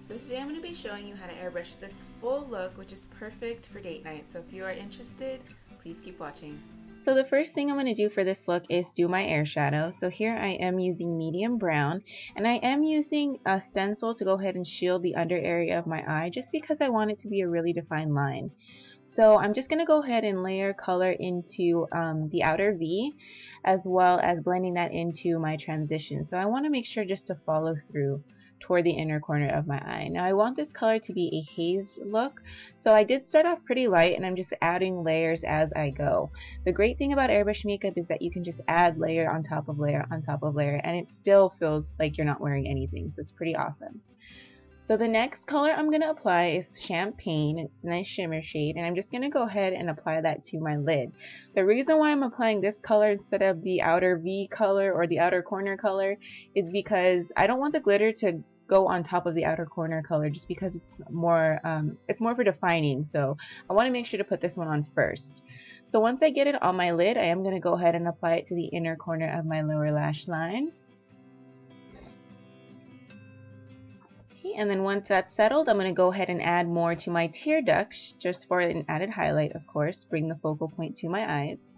So today I'm going to be showing you how to airbrush this full look, which is perfect for date night. So if you are interested, please keep watching. So the first thing I'm going to do for this look is do my air shadow. So here I am using medium brown, and I am using a stencil to go ahead and shield the under area of my eye just because I want it to be a really defined line. So I'm just going to go ahead and layer color into the outer V, as well as blending that into my transition. So I want to make sure just to follow through toward the inner corner of my eye. Now I want this color to be a hazed look, so I did start off pretty light and I'm just adding layers as I go. The great thing about airbrush makeup is that you can just add layer on top of layer on top of layer and it still feels like you're not wearing anything, so it's pretty awesome. So the next color I'm going to apply is Champagne. It's a nice shimmer shade, and I'm just going to go ahead and apply that to my lid. The reason why I'm applying this color instead of the outer V color or the outer corner color is because I don't want the glitter to go on top of the outer corner color just because it's more for defining. So I want to make sure to put this one on first. So once I get it on my lid, I am going to go ahead and apply it to the inner corner of my lower lash line. And then once that's settled, I'm going to go ahead and add more to my tear ducts just for an added highlight, of course, bring the focal point to my eyes.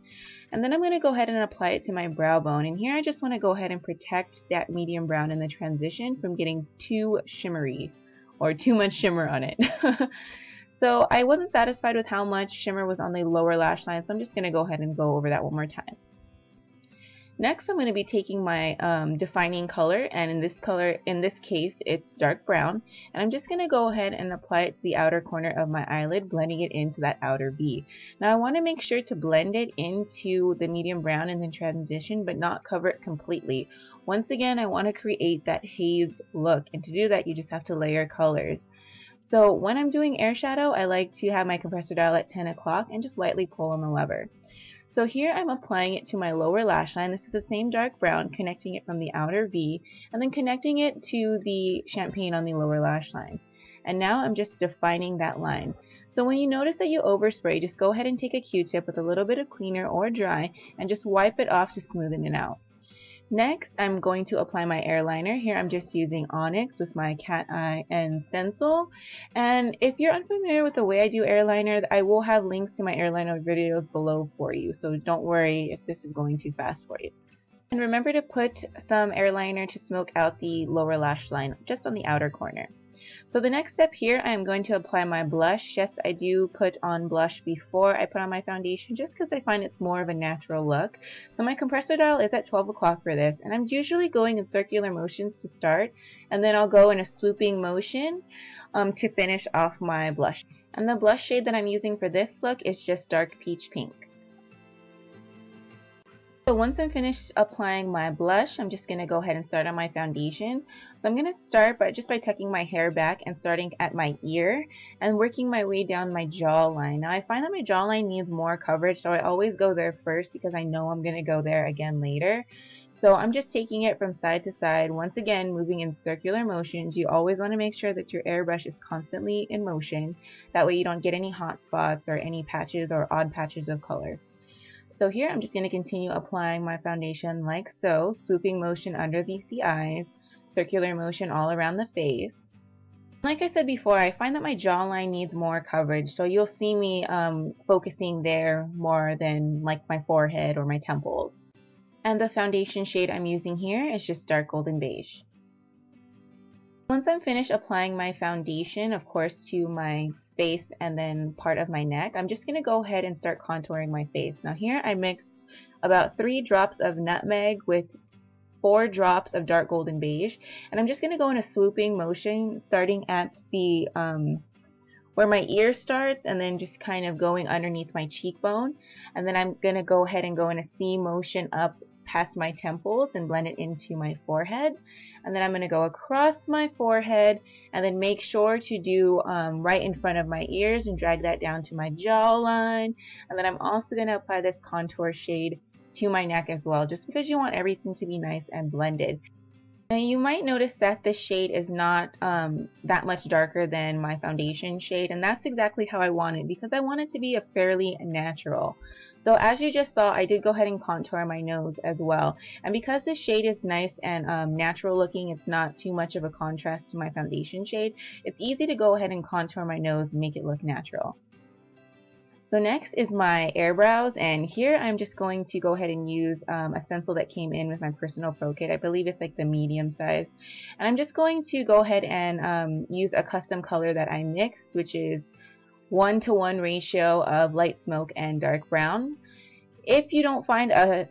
And then I'm going to go ahead and apply it to my brow bone, and here I just want to go ahead and protect that medium brown in the transition from getting too shimmery or too much shimmer on it. So I wasn't satisfied with how much shimmer was on the lower lash line, so I'm just going to go ahead and go over that one more time. Next, I'm going to be taking my defining color, and in this case, it's dark brown, and I'm just going to go ahead and apply it to the outer corner of my eyelid, blending it into that outer V. Now, I want to make sure to blend it into the medium brown and then transition, but not cover it completely. Once again, I want to create that hazed look, and to do that, you just have to layer colors. So when I'm doing air shadow, I like to have my compressor dial at 10 o'clock and just lightly pull on the lever. So here I'm applying it to my lower lash line. This is the same dark brown, connecting it from the outer V, and then connecting it to the champagne on the lower lash line. And now I'm just defining that line. So when you notice that you overspray, just go ahead and take a Q-tip with a little bit of cleaner or dry and just wipe it off to smoothen it out. Next, I'm going to apply my airliner. Here I'm just using Onyx with my cat eye and stencil. And if you're unfamiliar with the way I do airliner, I will have links to my airliner videos below for you. So don't worry if this is going too fast for you. And remember to put some airliner to smoke out the lower lash line, just on the outer corner. So the next step here, I'm going to apply my blush. Yes, I do put on blush before I put on my foundation just because I find it's more of a natural look. So my compressor dial is at 12 o'clock for this, and I'm usually going in circular motions to start, and then I'll go in a swooping motion to finish off my blush. And the blush shade that I'm using for this look is just dark peach pink. So once I'm finished applying my blush, I'm just going to go ahead and start on my foundation. So I'm going to start just by tucking my hair back and starting at my ear and working my way down my jawline. Now I find that my jawline needs more coverage, so I always go there first because I know I'm going to go there again later. So I'm just taking it from side to side, once again moving in circular motions. You always want to make sure that your airbrush is constantly in motion. That way you don't get any hot spots or any patches or odd patches of color. So here I'm just going to continue applying my foundation like so, swooping motion underneath the eyes, circular motion all around the face. Like I said before, I find that my jawline needs more coverage, so you'll see me focusing there more than like my forehead or my temples. And the foundation shade I'm using here is just dark golden beige. Once I'm finished applying my foundation, of course, to my face and then part of my neck, I'm just going to go ahead and start contouring my face. Now here I mixed about 3 drops of nutmeg with 4 drops of dark golden beige, and I'm just going to go in a swooping motion starting at the where my ear starts and then just kind of going underneath my cheekbone, and then I'm going to go ahead and go in a C motion up past my temples and blend it into my forehead, and then I'm going to go across my forehead and then make sure to do right in front of my ears and drag that down to my jawline, and then I'm also going to apply this contour shade to my neck as well, just because you want everything to be nice and blended. Now you might notice that the shade is not that much darker than my foundation shade, and that's exactly how I want it because I want it to be a fairly natural. So as you just saw, I did go ahead and contour my nose as well, and because this shade is nice and natural looking, it's not too much of a contrast to my foundation shade, it's easy to go ahead and contour my nose and make it look natural. So next is my airbrows, and here I'm just going to go ahead and use a stencil that came in with my personal pro kit. I believe it's like the medium size, and I'm just going to go ahead and use a custom color that I mixed, which is 1-to-1 ratio of light smoke and dark brown. If you don't find a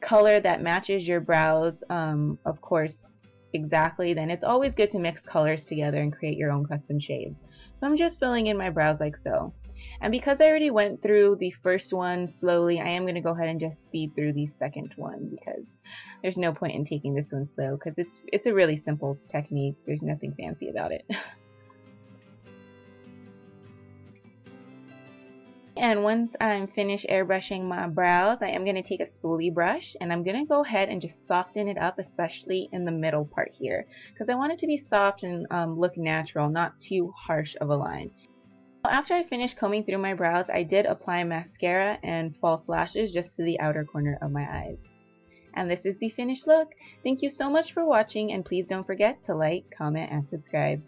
color that matches your brows, of course, exactly, then it's always good to mix colors together and create your own custom shades. So I'm just filling in my brows like so. And because I already went through the first one slowly, I am going to go ahead and just speed through the second one because there's no point in taking this one slow because it's a really simple technique. There's nothing fancy about it. And once I'm finished airbrushing my brows, I am going to take a spoolie brush and I'm going to go ahead and just soften it up, especially in the middle part here, because I want it to be soft and look natural, not too harsh of a line. After I finished combing through my brows, I did apply mascara and false lashes just to the outer corner of my eyes. And this is the finished look. Thank you so much for watching, and please don't forget to like, comment, and subscribe.